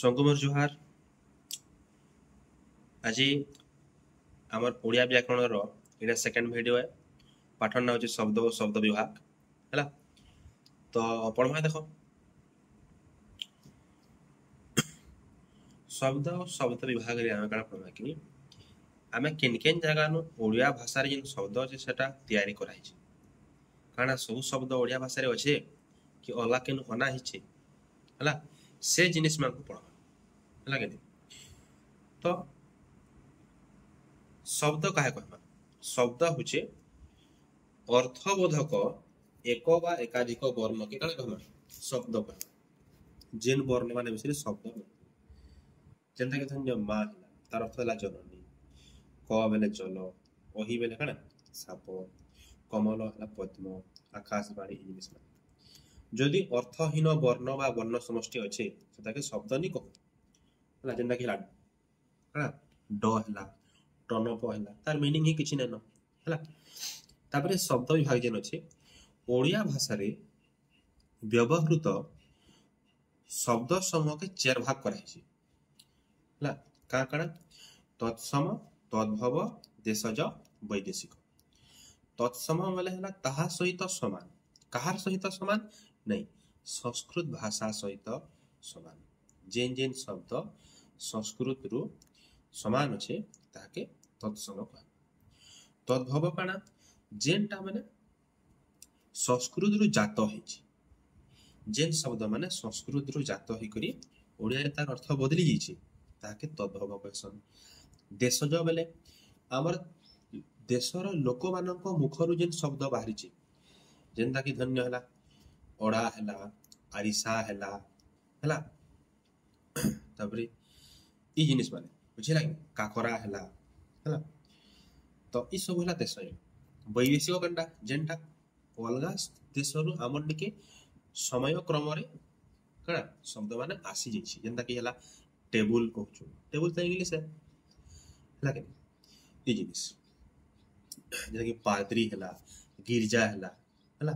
संगमर जुहार आज आमर ओडिया व्याकरण रो एटा सेकंड वीडियो है। पाठर ना होची शब्द और शब्द विभाग हैला। तो पढ़मा देखो शब्द और शब्द विभाग रे आमे काना पढ़मा कि आमे केन केन जगह नु ओडिया भाषा रे जिन शब्द अछि सेटा तयारी कराई छै। काना सब शब्द ओडिया भाषा रे अछि कि अलग केन अना हिचे हैला से जिनिस मान को पढ़मा हैला के तो शब्द काहे कहमा शब्द होचे अर्थबोधक एक बा एकाधिक वर्ण के काना कहमा शब्द कहमा जेन वर्ण माने विषय शब्द जेंता के धन्य मा हिला तार अर्थ हला जननी क बेले जल ओही बेले काना साप कमल हला पद्म आकाशवाणी इ जिनिस जदि अर्थहीन वर्ण बा वर्ण समष्टि अछि सेटा के शब्द नि कहो हला जेंता कि हला काना ड हला टनप हला तार मीनिंग ही किछि नै न हला। तापरे शब्द विभाग जेन अछि ओडिया भाषा रे व्यवहृत शब्द समूह के चार भाग कराई छै हला का काना तत्सम तद्भव देशज वैदेशिक। तत्सम माने हला ताहा सहित समान कहार सहित समान नहीं संस्कृत भाषा सहित समान जेन जेन शब्द संस्कृत रु समान अछि ताके तत्सम कह। तद्भव काना जेनटा माने संस्कृत रु जात होइछि जेन शब्द माने संस्कृत रु जात होई करी ओडिया रे तार अर्थ बदली जैछि ताके तद्भव कहसन। देशज बेले हमर देशर लोक मानक मुखरु जेन शब्द बाहरिछि जेनता कि धन्य हला ओडा हला आरिसा हला हला तबरे इ जिनिस माने बुझिला काकरा हला हला तो इ सब हला देश वैदेशिक कंडा जेनटा अलगा देशरु हमर निके समय क्रम रे कणा शब्द माने आसी जैछि जेनता कि हला टेबल कहछु टेबल त इंग्लिश है हला के इ जिनिस जेना कि पादरी हला गिरजा हला हला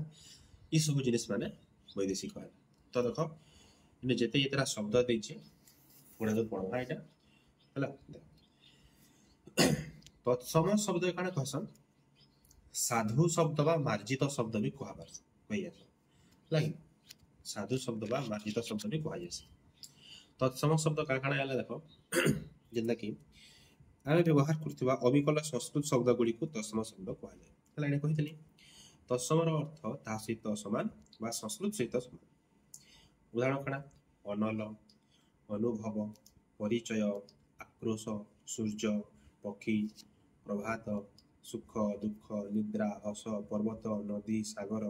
इ सब जिनिस माने वैदेशिक हला। तो देखो इने जेते इतरा शब्द दैछि पुरा जो पढवा एटा हला तत्सम शब्द काना कहसन साधु शब्द बा मार्जित शब्द भी कहबार कहिया लागी साधु शब्द बा मार्जित शब्द भी कहै छै। तत्सम शब्द का काना आला देखो जेंदा कि आमे व्यवहार करथिबा अविकल संस्कृत शब्द गुडी को तत्सम शब्द कहै छै हला एने कहितली तत्समर अर्थ ता सहित समान बा संस्कृत सहित समान। उदाहरण काना अनल अनुभव परिचय आक्रोश सूर्य पक्षी प्रभात सुख दुख निद्रा हस पर्वत नदी सागर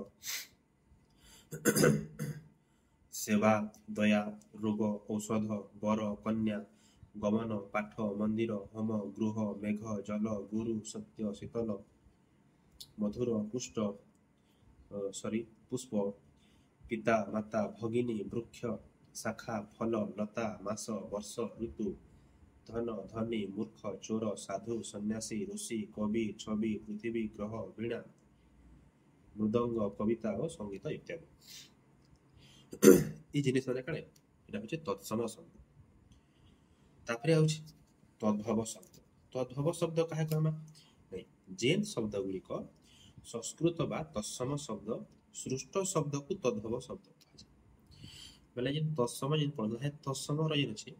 सेवा दया रोग औषध वर कन्या गमन पाठ मंदिर होम गृह मेघ जल गुरु सत्य शीतल मधुर पुष्ट पुष्प पिता माता भगिनी वृक्ष शाखा फल लता मास वर्ष ऋतु धन धनी मूर्ख चोर साधु सन्यासी ऋषि कवि छवि पृथ्वी ग्रह वीणा मृदंग कविता और संगीत इत्यादि इ जिनिस माने काने एटा होचे तत्सम शब्द। तापरे आउछ तद्भव शब्द। तद्भव शब्द काहे कहमा नहीं जेन शब्द गुडी को संस्कृत बा तत्सम शब्द सृष्ट शब्द को तद्भव शब्द कहै बेले जे तत्सम जे पढला है तत्सम रो जे अछि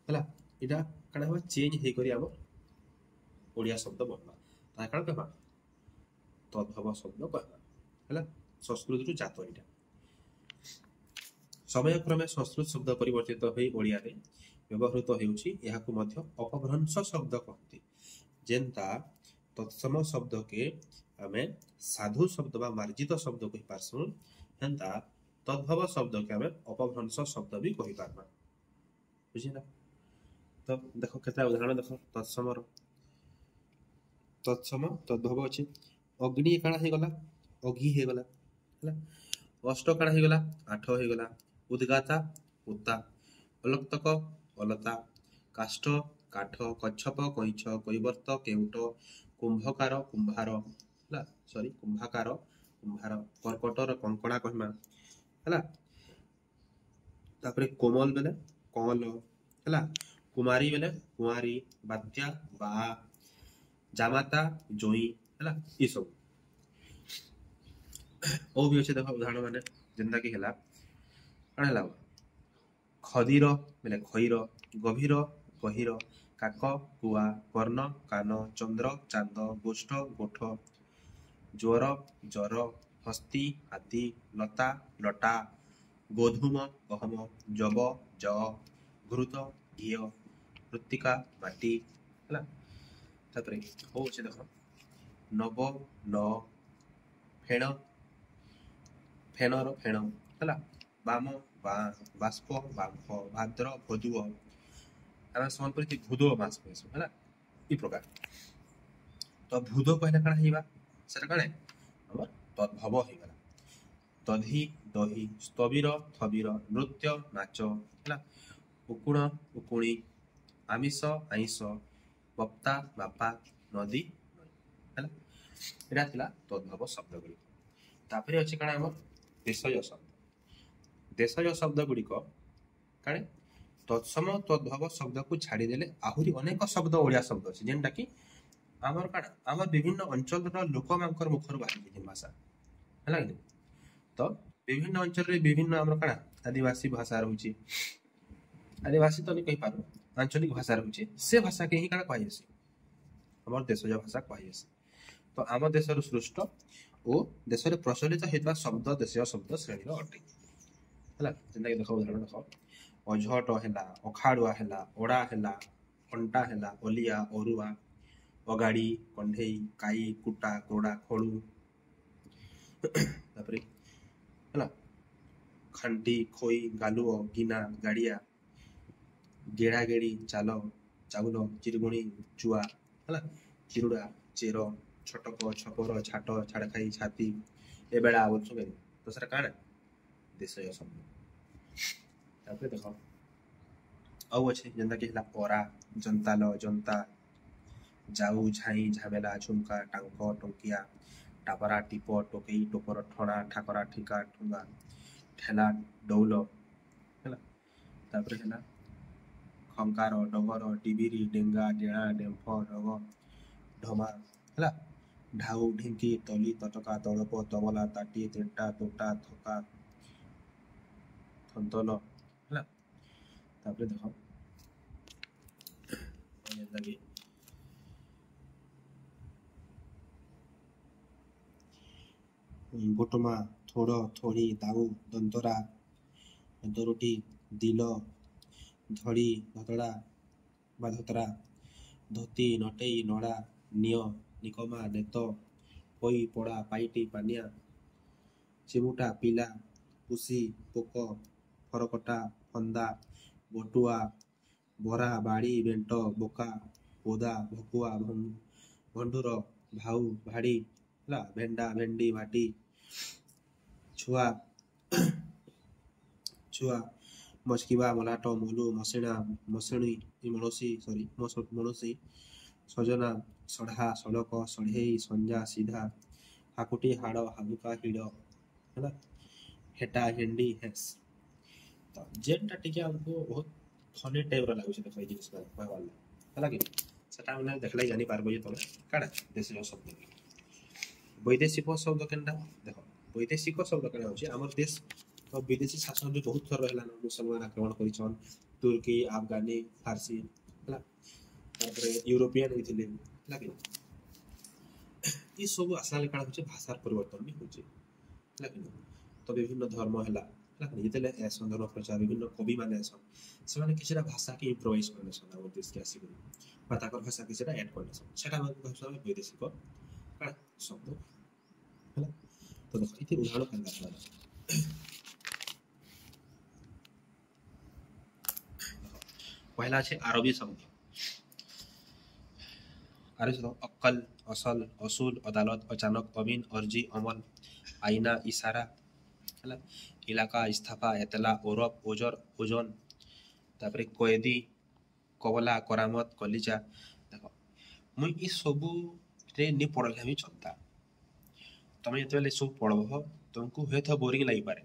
हला इटा काना हो चेंज हे करी हम ओडिया शब्द बनला ता काना कहमा तद्भव शब्द कहमा हला संस्कृत रु जात इटा समय क्रमे संस्कृत शब्द परिवर्तित होई ओडिया रे व्यवहृत हेउछि एहाकु मध्य अपभ्रंश शब्द कहती जेनता तत्सम शब्द के हमें साधु शब्द बा मार्जित शब्द कहि पारसु हेंता तद्भव शब्द के हमें अपभ्रंश शब्द भी कहि पारमा बुझिना। तो देखो केता उदाहरण देखो तत्सम तद्भव अछि अग्नि काना हे गला अघी हे गला हला अष्ट काना हे गला आठ हे गला उद्गाता उता अलक्तक अलता काष्ठ काठ कच्छप कइछ कैवर्त केउट कुंभकार कुंभार हला सॉरी कुंभाकार कुंभार कर्कटर कंकड़ा कहमा हला तापरे कोमल बेले कल है कुमारी बेले कुआरी बात्या बा जामाता जोई है ये सब ओ भी अच्छे देख उदाहरण माने जेनता कि है कौन है खदीर बेले खईर गभीर गहीर काक कुआ कर्ण कान चंद्र चांद गोष्ठ गोठ ज्वर जर हस्ती हाथी लता लटा गोधूम गहम जब ज घृत घी मृत्तिका माटी है तापर हो अच्छे देख नव न फेण फेणर फेण है बाम बाष्प बाम्फ भाद्र भदुव आम सम्बलपुर भूदव मास है ये प्रकार तो भूद कहले कण होइबा सेटा कण हमर तद्भव होइगला तधी दही स्तवीर थवीर नृत्य नाच है उकुण उकुणी आमिष आईष बप्ता बापा नदी है यहाँ थिला तद्भव शब्द गुड़ी तापर अच्छे कण हमर देशज शब्द देशज शब्द गुड़िक कण तत्सम तद्भव शब्द को छाड़ीदेले आहरी अनेक शब्द ओडिया शब्द अच्छे जेनटा कि आमर कण आमर विभिन्न अंचल लोक मानकर मुखर बाहरी भाषा है तो विभिन्न अंचल रे विभिन्न आमर कण आदिवासी भाषा रहुची आदिवासी तो नहीं कहि पारो आंचलिक भाषा रहुची से भाषा के ही कण कहैसी हमर देशज भाषा कहैसी तो आम देशर सृष्ट और देश में प्रचलित होता शब्द देशीय शब्द श्रेणी अटे है जेनटा कि देख उदाहरण देख अझट है अखाड़ुआ है ओडा है अंटा है अलिया अरुआ अगाड़ी कंढे काई कुटा कोड़ा खड़ू है खांटी खोई गालुओ गिना गाड़िया गेड़ा गेड़ी चाल चाउल चिरगुणी चुआ है चिरुड़ा चेर छटक छपर छाट छाड़ खाई छाती ए बेड़ा बोल तो सर काण देशज शब्द देख आउ अच्छे जेनता कि परा जंताल जनता जाऊ झाई झामेला झुमका टांक टंकिया टापरा टीप टोकई टोपर ठणा ठाकरा ठिका ठुंगा ठेला डौल है खंकार डगर डिबिरी डेंगा डेणा डेम्फ डग ढमा है ढाऊ ढिंकी तली तटका तड़प तबला ताटी तेटा तोटा थका थंतल है देख लगे गोटमा थोड़ थोड़ी दाऊ दंतरा दरोटी दिल धड़ी धतड़ा धतरा धोती नटेई नड़ा निय निकमा नेत पई पड़ा पाइटी पानिया चिमुटा पिला पुसी पोक फरकटा फंदा बटुआ भरा बाड़ी बेंट बोका पोदा भकुआ भंडुर भाऊ भाड़ी भेंडा भेंडी भाटी छुआ छुआ मस्किबा मलाट मोलू मसिणा मसिणी मणसी सजना सढ़ा सड़क सढ़ेई संजा सीधा हाकुटी हाड़ हाबुका हिड़ है हेटा हेंडी हेस तो जेनटा टिके हमको बहुत फनी टाइप रो लागुछ देख जिनिस कहवाला है कि सेटा माने देखले जानि पारबो जे तमे काडा देशज शब्द वैदेशिक शब्द केनटा देख वैदेशिक शब्द केना होची हमर देश तो विदेशी शासन भी बहुत थर रहला मुसलमान आक्रमण करिछन तुर्की अफगानी फारसी है तापर यूरोपियन होइथिले लागे ई सब आसाले काडा होची भाषार परिवर्तन भी होची लागे तो विभिन्न धर्म हैला लागे जेतेले एसन धर्म प्रचार विभिन्न कवि माने एसन से माने किछरा भाषा के इम्प्रोवाइज करने सन हमर देश के आसी बा ताकर भाषा किछरा ऐड करने सन सेटा हम कहसो वैदेशिक काडा शब्द हैला तो देखो इति उदाहरण करला पहला है आरबी शब्द आरबी शब्द अक्कल असल असूल अदालत अचानक अमीन अर्जी अमल आईना इशारा है इलाका इस्ताफा एतला ओरफ ओजर ओजन तापर कैदी कबला करामत कलिजा देख मुई ई सबू रे नि पढ़ले भी चलता तुम जो सब पढ़ब तुमको हुए तो बोरिंग लगी पारे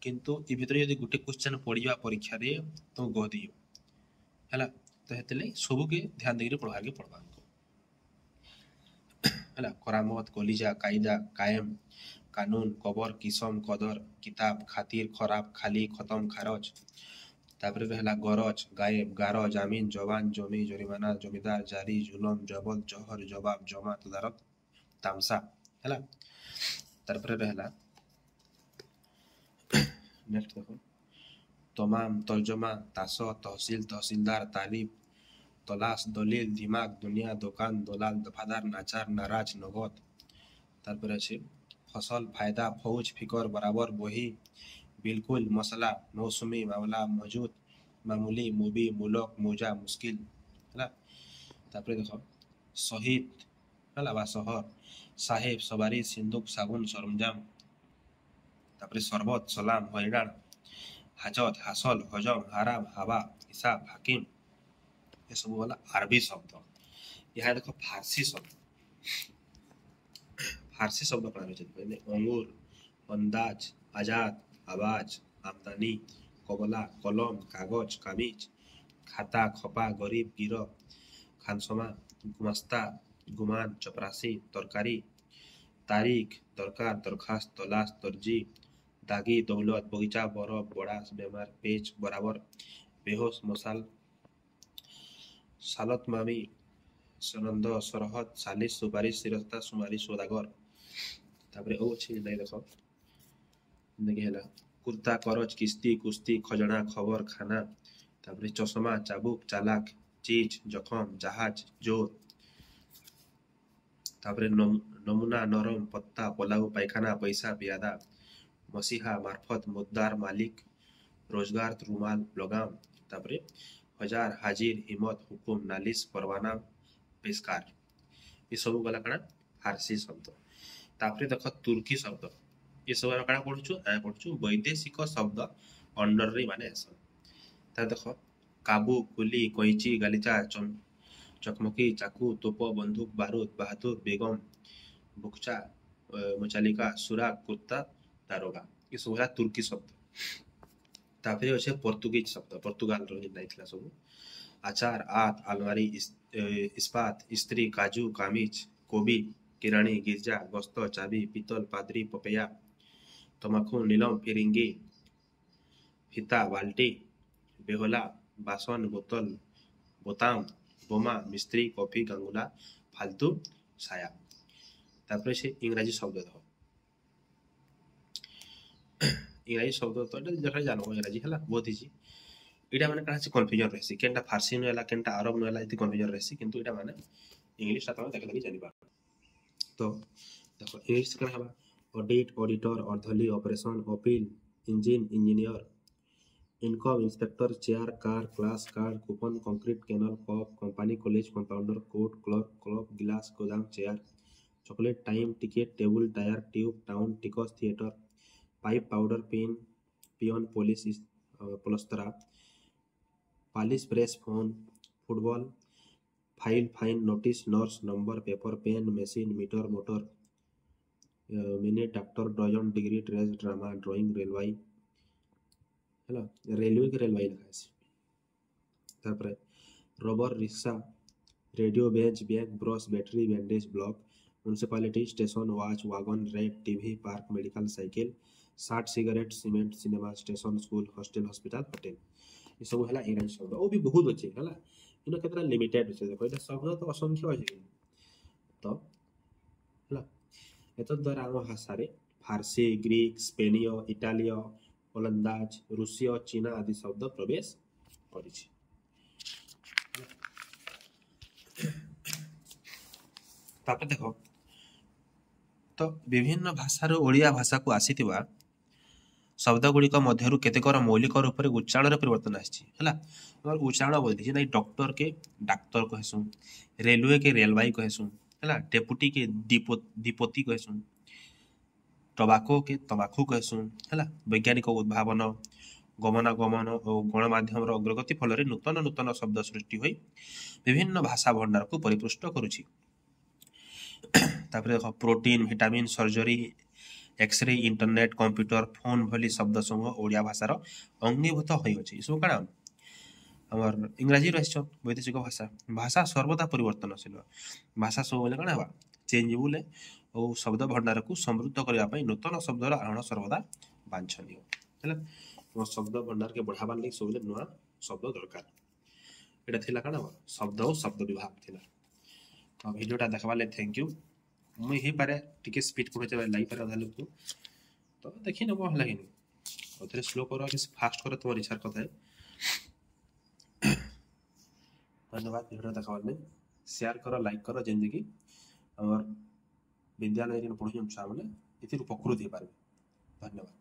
किंतु ए भितर यदि गोटे क्वेश्चन पढ़िबा परीक्षा रे तो गदी हैला तो हेतले सब के ध्यान देके पढ़वा के पड़बा हैला करामत कलिजा कायदा कायम कानून कबर किसम कदर किताब खातिर खराब खाली खत्म खारज तापर रहला गरज गायब गारो जामिन जवान जमी जरिमाना जमीदार जारी जुलम जबल जहर जवाब जमा तदारक तामसा हैला तापर रहला नेक्स्ट देखो तमाम तर्जमा तास तहसील तहसीलदार तारीफ तलाश दलिल दिमाग दुनिया दुकान दलाल दफादार नाचार नाराज नगद तारपर আছে फसल फायदा फौज फिकर बराबर वही बिल्कुल मसला मौसमी मामला मौजूद मामूली मूवी मुलक मौजा मुश्किल है तापर देखो शहीद है बा शहर साहेब सवारी सिंदूक साबुन सरंजाम तापर शरबत सलाम हरिणाण हाजत हासल हजम हाराम हावा हिसाब हाकिम ये सब वाला अरबी शब्द यहाँ देखो फारसी शब्द पढ़ा कहते अंगूर अंदाज आजाद आवाज आमदानी कबला कलम कागज कामिज खाता खपा गरीब गिरह खानसमा गुमस्ता गुमान चपरासी तरकारी तारीख दरकार दरखास्त तलाश तरजी दागी दौलत बगीचा बरफ बड़ा बेमार पेच बराबर बेहोश मसाल सालत मामी सनंद सरहद सालिस सुपारी सिरस्ता सुमारी सौदागर तापर ओ अछि नै देखो देखि हैला कुर्ता करज किस्ती कुस्ती खजना खबर खाना तापर चश्मा चाबुक चालाक चीज जखम जहाज जोर तापर नमूना नरम पत्ता पलाऊ पायखाना पैसा प्यादा मसीहा मार्फत मुद्दार मालिक रोजगार रुमाल लगाम तापर हजार हाजिर हिम्मत हुकुम नालिश परवाना पेशकार ये सब गला कणा फारसी शब्द तापर देख तुर्की शब्द ये सब कणा पढुछु वैदेशिक शब्द अंडर रे माने आसन ता देख काबू कुली कोइची गालिचा चकमकी चाकू तोप बंदूक बारूद बहादुर बेगम बुकचा मुचालिका सुराग कुत्ता दारोगा ये सब है तुर्की शब्द तापर अच्छे पोर्तुगीज शब्द पोर्तुगाल रो नाइथला सब आचार आत अलमारी इस्पात स्त्री काजू कामिज कोबी किराणी गिरजा गस्त चाबी पीतल पादरी पपैया तमाखु नीलम फिरिंगी फिता बाल्टी बेहोला बासन बोतल बोताम बोमा मिस्त्री कॉफी गांगुला फालतू साया तापर से इंग्रजी शब्द देखो इंग्रजी शब्द तो जरा जानो इंग्रजी हला बहुत इजी इटा माने कहा से कंफ्यूजन रहसी केनटा फारसी न हला केनटा अरब न हला इति कंफ्यूजन रहसी किंतु इटा माने इंग्लिश ता तमे देखि जानिबा तो देखो इंग्लिश कना हबा ऑडिट ऑडिटर अर्धली operation appeal engine engineer income inspector chair car class card coupon concrete canal cup company college compounder court clerk club गिलास गोदाम chair chocolate time ticket table tyre tube town टिकस theatre pipe powder pen peon police पलस्तरा polish press phone football file fine notice nurse number paper pen machine metre motor minute doctor dozen degree dress drama drawing railway है railway के रेलवाई लगा तापर rubber rickshaw radio bench bag brush battery bandage block municipality station watch wagon red TV park medical cycle 60 cigarette cement cinema station school hostel hospital hotel ये सब है इंग्रजी शब्द वो भी बहुत अच्छे है इन केतना लिमिटेड अच्छे देखो ये शब्द तो असंख्य अच्छे तो है एत द्वारा आम भाषा रे फारसी ग्रीक स्पेनियो इटालियो ओलंदाज रूसियो चीना आदि शब्द प्रवेश करिछि तापर देखो तो विभिन्न भाषार ओडिया भाषा को आसीथिबा शब्द गुड़िक मध्यरु केतेकर मौलिक रूप से उच्चारण परिवर्तन आछि हला और उच्चारण बोलि जे डॉक्टर के डाक्टर कहसु रेलवे के रेलवाई कहसु हला डेपुटी के डिपोती कहसु टबाको के तमाखु कहसु हला वैज्ञानिक उद्भावन गमनागमन और गणमाध्यम अग्रगति फल नूतन नूतन शब्द सृष्टि होई विभिन्न भाषा भंडार को परिपुष्ट करुछि तापर देखो protein vitamin surgery x-ray internet computer phone भली शब्द समूह ओडिया भाषार अंगीभूत होइछि सब काण हमर इंग्रजी रहिछ वैदेशिक भाषा भाषा सर्वदा परिवर्तनशील भाषा सब बोले काण हवा चेंजेबल और शब्द भंडार को समृद्ध करने ପାଇଁ नूतन शब्दर आहरण सर्वदा वांछनीय है तो शब्द भंडार के बढ़ावा लगी सब नुआ शब्द दरकार एटा थिला काण शब्द और शब्द विभाग थिला तो वीडियोटा देखबाले थैंक यू मुई ही पारे टिके स्पीड पढे जाय लाई पारे अधा लोग तो देखि न मोह लागिनी ओथरे स्लो करो कि फास्ट करो तुम्हारी इच्छा कथा है धन्यवाद वीडियो देखबाले शेयर करो लाइक करो जेंदि कि और विद्यालय रे पढुछन छुआ माने एतिर उपकृत हे पारे धन्यवाद।